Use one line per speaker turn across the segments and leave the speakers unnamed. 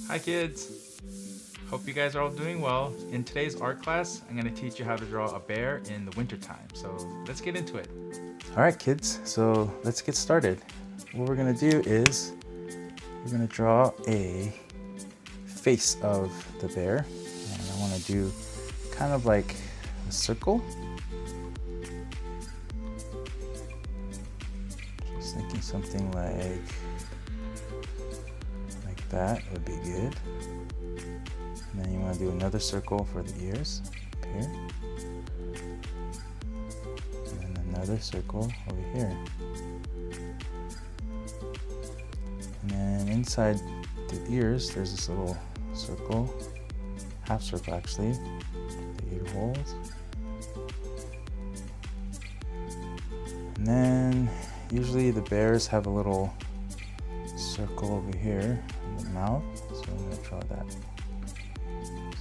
Hi kids! Hope you guys are all doing well. In today's art class, I'm going to teach you how to draw a bear in the wintertime. So let's get into it.
All right, kids, so let's get started. What we're gonna do is we're gonna draw a face of the bear. And I wanna do kind of like a circle. Just thinking something like that would be good. And then you wanna do another circle for the ears up here. Another circle over here. And then inside the ears, there's this little circle, half circle actually, the ear holes. And then usually the bears have a little circle over here in the mouth, so I'm going to draw that. So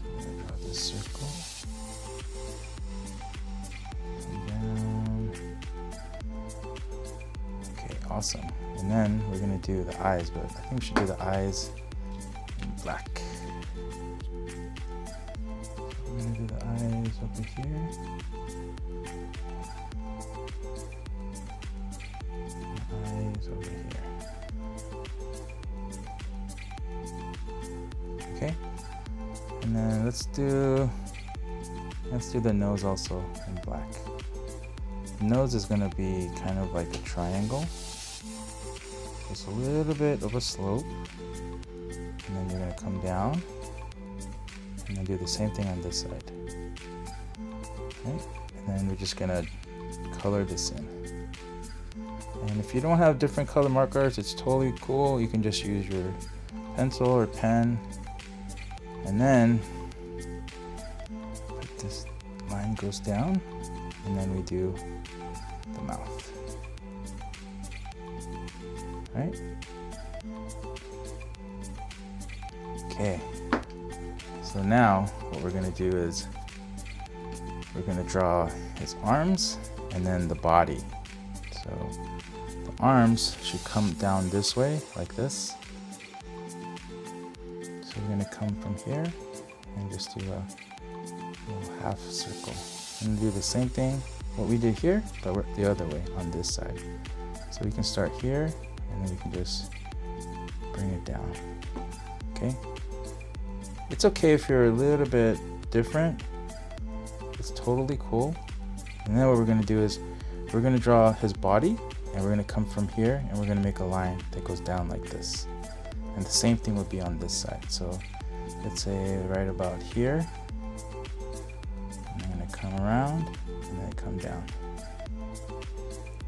I'm going to draw this circle. Awesome. And then we're gonna do the eyes, but I think we should do the eyes in black. So we're gonna do the eyes over here. The eyes over here. Okay. And then let's do the nose also in black. The nose is gonna be kind of like a triangle. Just a little bit of a slope, and then you're going to come down and then do the same thing on this side. Okay. And then we're just going to color this in. And if you don't have different color markers, it's totally cool. You can just use your pencil or pen, and then this line goes down, and then we do the mouth. Right? Okay, so now what we're gonna do is we're gonna draw his arms and then the body. So the arms should come down this way like this. So we're gonna come from here and just do a little half circle and do the same thing what we did here, but we're the other way on this side. So we can start here, and then we can just bring it down. Okay, it's okay if you're a little bit different, it's totally cool. And then what we're going to do is we're going to draw his body, and we're going to come from here and we're going to make a line that goes down like this, and the same thing would be on this side. So let's say right about here, and I'm going to come around and then come down.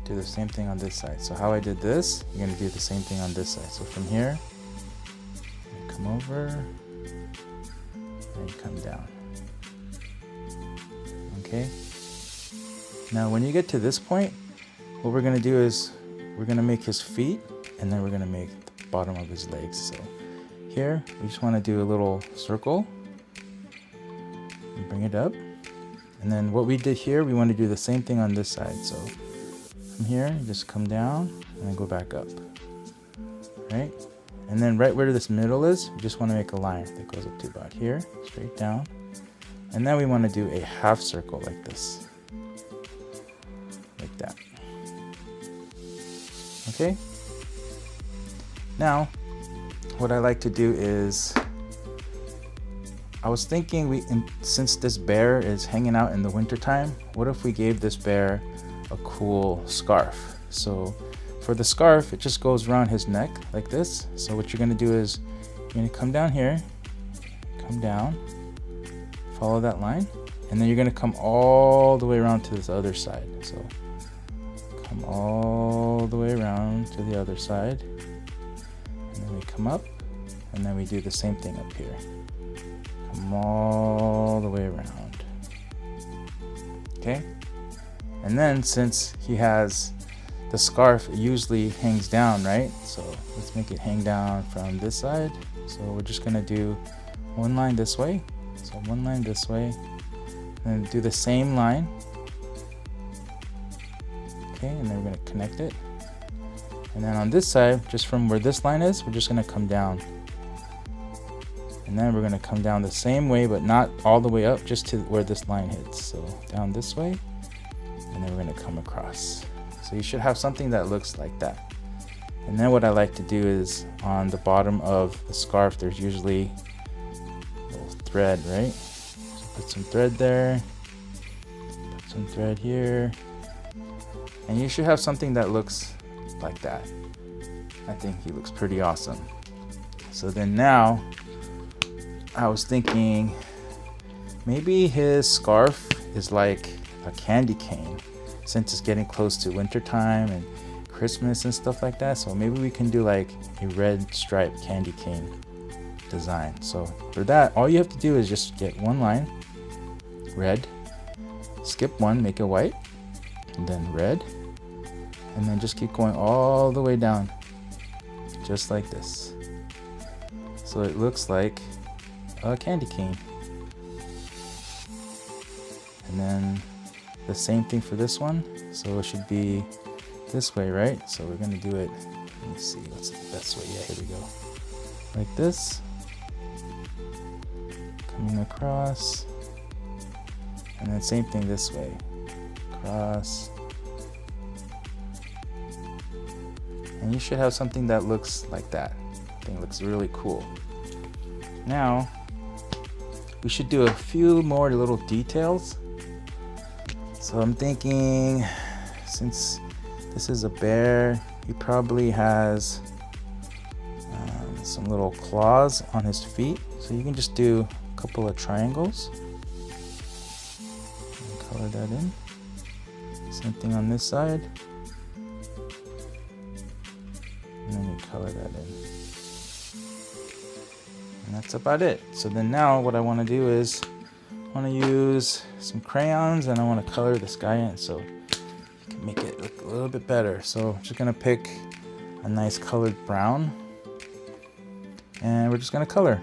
Do the same thing on this side. So how I did this, you're going to do the same thing on this side. So from here, you come over and you come down. Okay, now when you get to this point, what we're going to do is we're going to make his feet, and then we're going to make the bottom of his legs. So here we just want to do a little circle and bring it up, and then what we did here, we want to do the same thing on this side. So from here, you just come down and then go back up, right? And then right where this middle is, you just want to make a line that goes up to about here, straight down. And then we want to do a half circle like this, like that. Okay? Now, what I like to do is, I was thinking since this bear is hanging out in the wintertime, what if we gave this bear a cool scarf? So for the scarf, it just goes around his neck like this. So what you're going to do is you're going to come down here, come down, follow that line, and then you're going to come all the way around to this other side. So come all the way around to the other side, and then we come up, and then we do the same thing up here. Come all the way around. Okay? And then since he has the scarf, it usually hangs down, right? So let's make it hang down from this side. So we're just gonna do one line this way. So one line this way, and then do the same line. Okay, and then we're gonna connect it. And then on this side, just from where this line is, we're just gonna come down And then we're gonna come down the same way, but not all the way up, just to where this line hits. So down this way, and then we're gonna come across. So you should have something that looks like that. And then what I like to do is on the bottom of the scarf, there's usually a little thread, right? So put some thread there, put some thread here, and you should have something that looks like that. I think he looks pretty awesome. So then now, I was thinking maybe his scarf is like a candy cane, since it's getting close to winter time and Christmas and stuff like that. So maybe we can do like a red striped candy cane design. So for that, all you have to do is just get one line, red, skip one, make it white, and then red, and then just keep going all the way down, just like this. So it looks like a candy cane. And then the same thing for this one. So it should be this way, right? So we're gonna do it, let me see, what's the best way? Yeah, here we go. Like this. Coming across. And then same thing this way. Across. And you should have something that looks like that. I think it looks really cool. Now, we should do a few more little details. So I'm thinking, since this is a bear, he probably has some little claws on his feet. So you can just do a couple of triangles. And color that in. Same thing on this side. And then we color that in. And that's about it. So then now what I want to do is I want to use some crayons and I want to color this guy in so you can make it look a little bit better. So I'm just going to pick a nice colored brown and we're just going to color.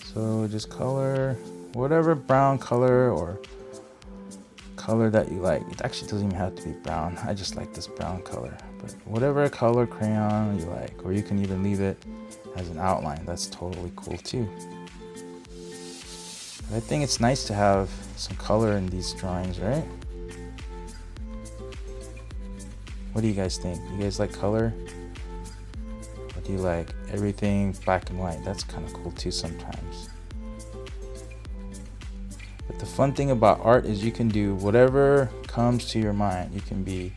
So just color whatever brown color or color that you like. It actually doesn't even have to be brown. I just like this brown color. But whatever color crayon you like, or you can even leave it as an outline. That's totally cool too. I think it's nice to have some color in these drawings, right? What do you guys think? You guys like color? Or do you like everything black and white? That's kind of cool too sometimes. But the fun thing about art is you can do whatever comes to your mind. You can be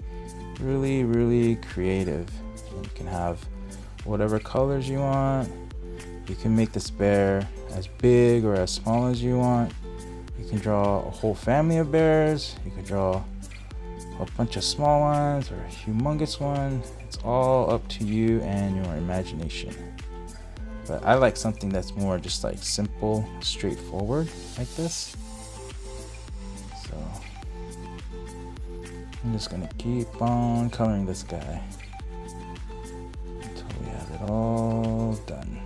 really, really creative. You can have whatever colors you want. You can make this bear as big or as small as you want. You can draw a whole family of bears. You can draw a bunch of small ones or a humongous one. It's all up to you and your imagination. But I like something that's more just like simple, straightforward like this. So I'm just gonna keep on coloring this guy until we have it all done.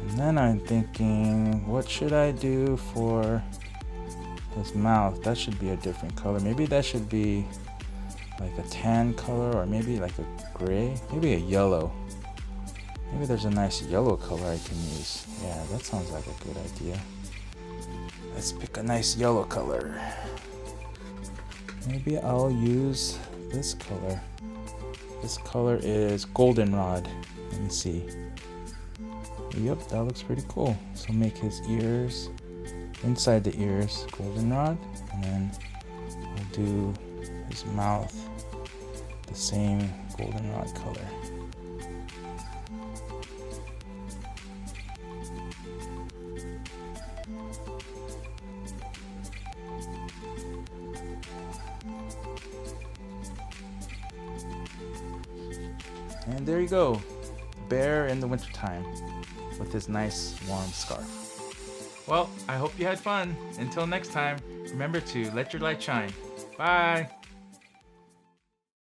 And then I'm thinking, what should I do for his mouth? That should be a different color. Maybe that should be like a tan color, or maybe like a gray, maybe a yellow. Maybe there's a nice yellow color I can use. Yeah, that sounds like a good idea. Let's pick a nice yellow color. Maybe I'll use this color. This color is goldenrod. Let me see. Yep, that looks pretty cool. So make his ears, inside the ears, goldenrod, and then we'll do his mouth the same goldenrod color. And there you go, bear in the wintertime with his nice warm scarf.
Well, I hope you had fun. Until next time, remember to let your light shine. Bye.